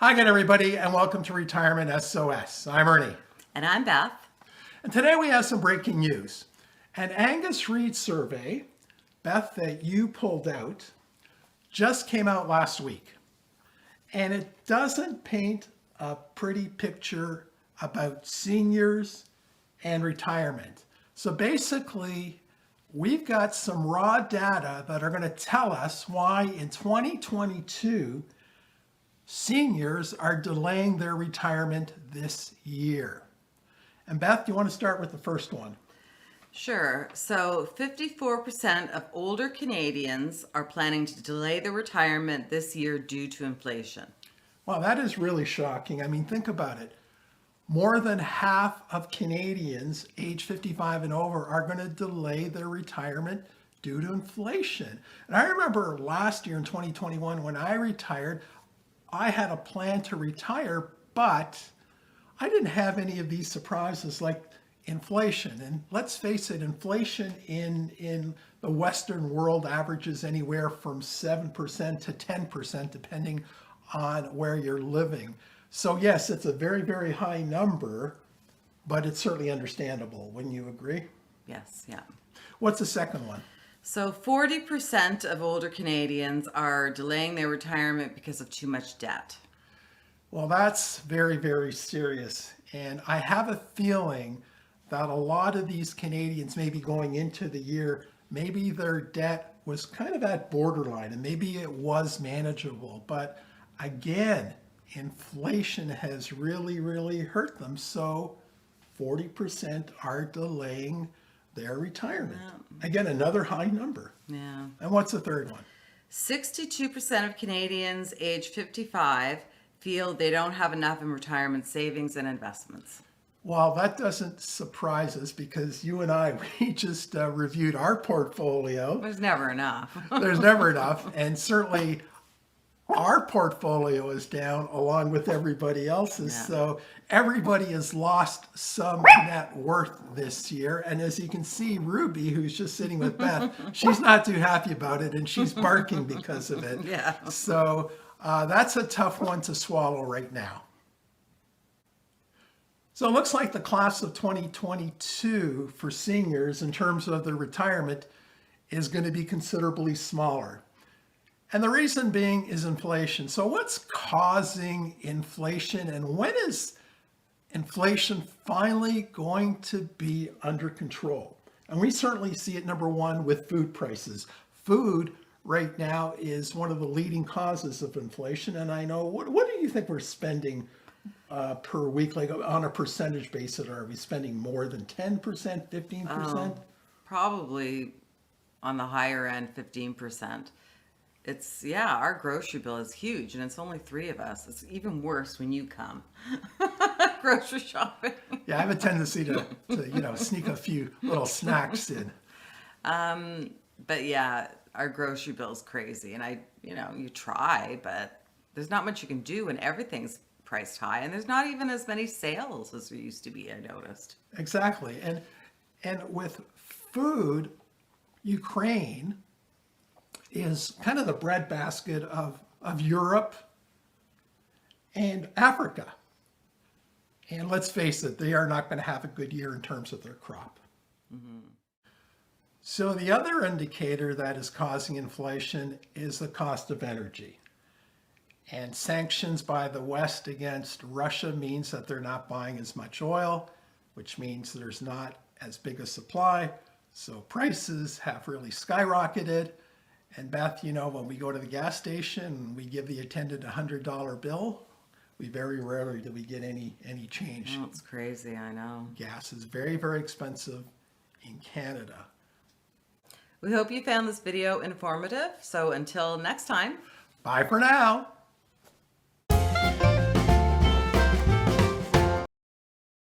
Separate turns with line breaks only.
Hi again, everybody, and welcome to Retirement SOS. I'm Ernie.
And I'm Beth.
And today we have some breaking news. An Angus Reid survey, Beth, that you pulled out, just came out last week. And it doesn't paint a pretty picture about seniors and retirement. So basically, we've got some raw data that are going to tell us why in 2022, seniors are delaying their retirement this year. And Beth, do you want to start with the first one?
Sure. So 54% of older Canadians are planning to delay their retirement this year due to inflation.
Wow, that is really shocking. I mean, think about it. More than half of Canadians age 55 and over are going to delay their retirement due to inflation. And I remember last year in 2021 when I retired, I had a plan to retire, but I didn't have any of these surprises like inflation. And let's face it, inflation in the Western world averages anywhere from 7% to 10%, depending on where you're living. So yes, it's a very, very high number, but it's certainly understandable. Wouldn't you agree?
Yes, yeah.
What's the second one?
So 40% of older Canadians are delaying their retirement because of too much debt.
Well, that's very, very serious. And I have a feeling that a lot of these Canadians maybe going into the year, maybe their debt was kind of at borderline and maybe it was manageable. But again, inflation has really, really hurt them. So 40% are delaying their retirement.
Yeah.
Again, another high number.
Yeah.
And what's the third one?
62% of Canadians age 55 feel they don't have enough in retirement savings and investments.
Well, that doesn't surprise us because you and I, we just reviewed our portfolio.
There's never enough.
There's never enough. And certainly our portfolio is down along with everybody else's.
Yeah.
So everybody has lost some net worth this year. And as you can see, Ruby, who's just sitting with Beth, she's not too happy about it and she's barking because of it.
Yeah.
So that's a tough one to swallow right now. So it looks like the class of 2022 for seniors in terms of their retirement is going to be considerably smaller. And the reason being is inflation. So what's causing inflation and when is inflation finally going to be under control? And we certainly see it, number one, with food prices. Food right now is one of the leading causes of inflation. And I know, what do you think we're spending per week, like on a percentage basis? Are we spending more than 10%, 15%?
Probably on the higher end, 15%. It's, yeah, our grocery bill is huge and it's only 3 of us. It's even worse when you come grocery shopping.
Yeah, I have a tendency to sneak a few little snacks in.
But yeah, our grocery bill is crazy. And you try, but there's not much you can do when everything's priced high. And there's not even as many sales as there used to be, I noticed.
Exactly. And with food, Ukraine is kind of the breadbasket of Europe and Africa. And let's face it, they are not going to have a good year in terms of their crop. Mm-hmm. So the other indicator that is causing inflation is the cost of energy. And sanctions by the West against Russia means that they're not buying as much oil, which means there's not as big a supply. So prices have really skyrocketed. And Beth, when we go to the gas station and we give the attendant a $100 bill, we very rarely do we get any change.
Oh, it's crazy, I know.
Gas is very, very expensive in Canada.
We hope you found this video informative. So until next time.
Bye for now.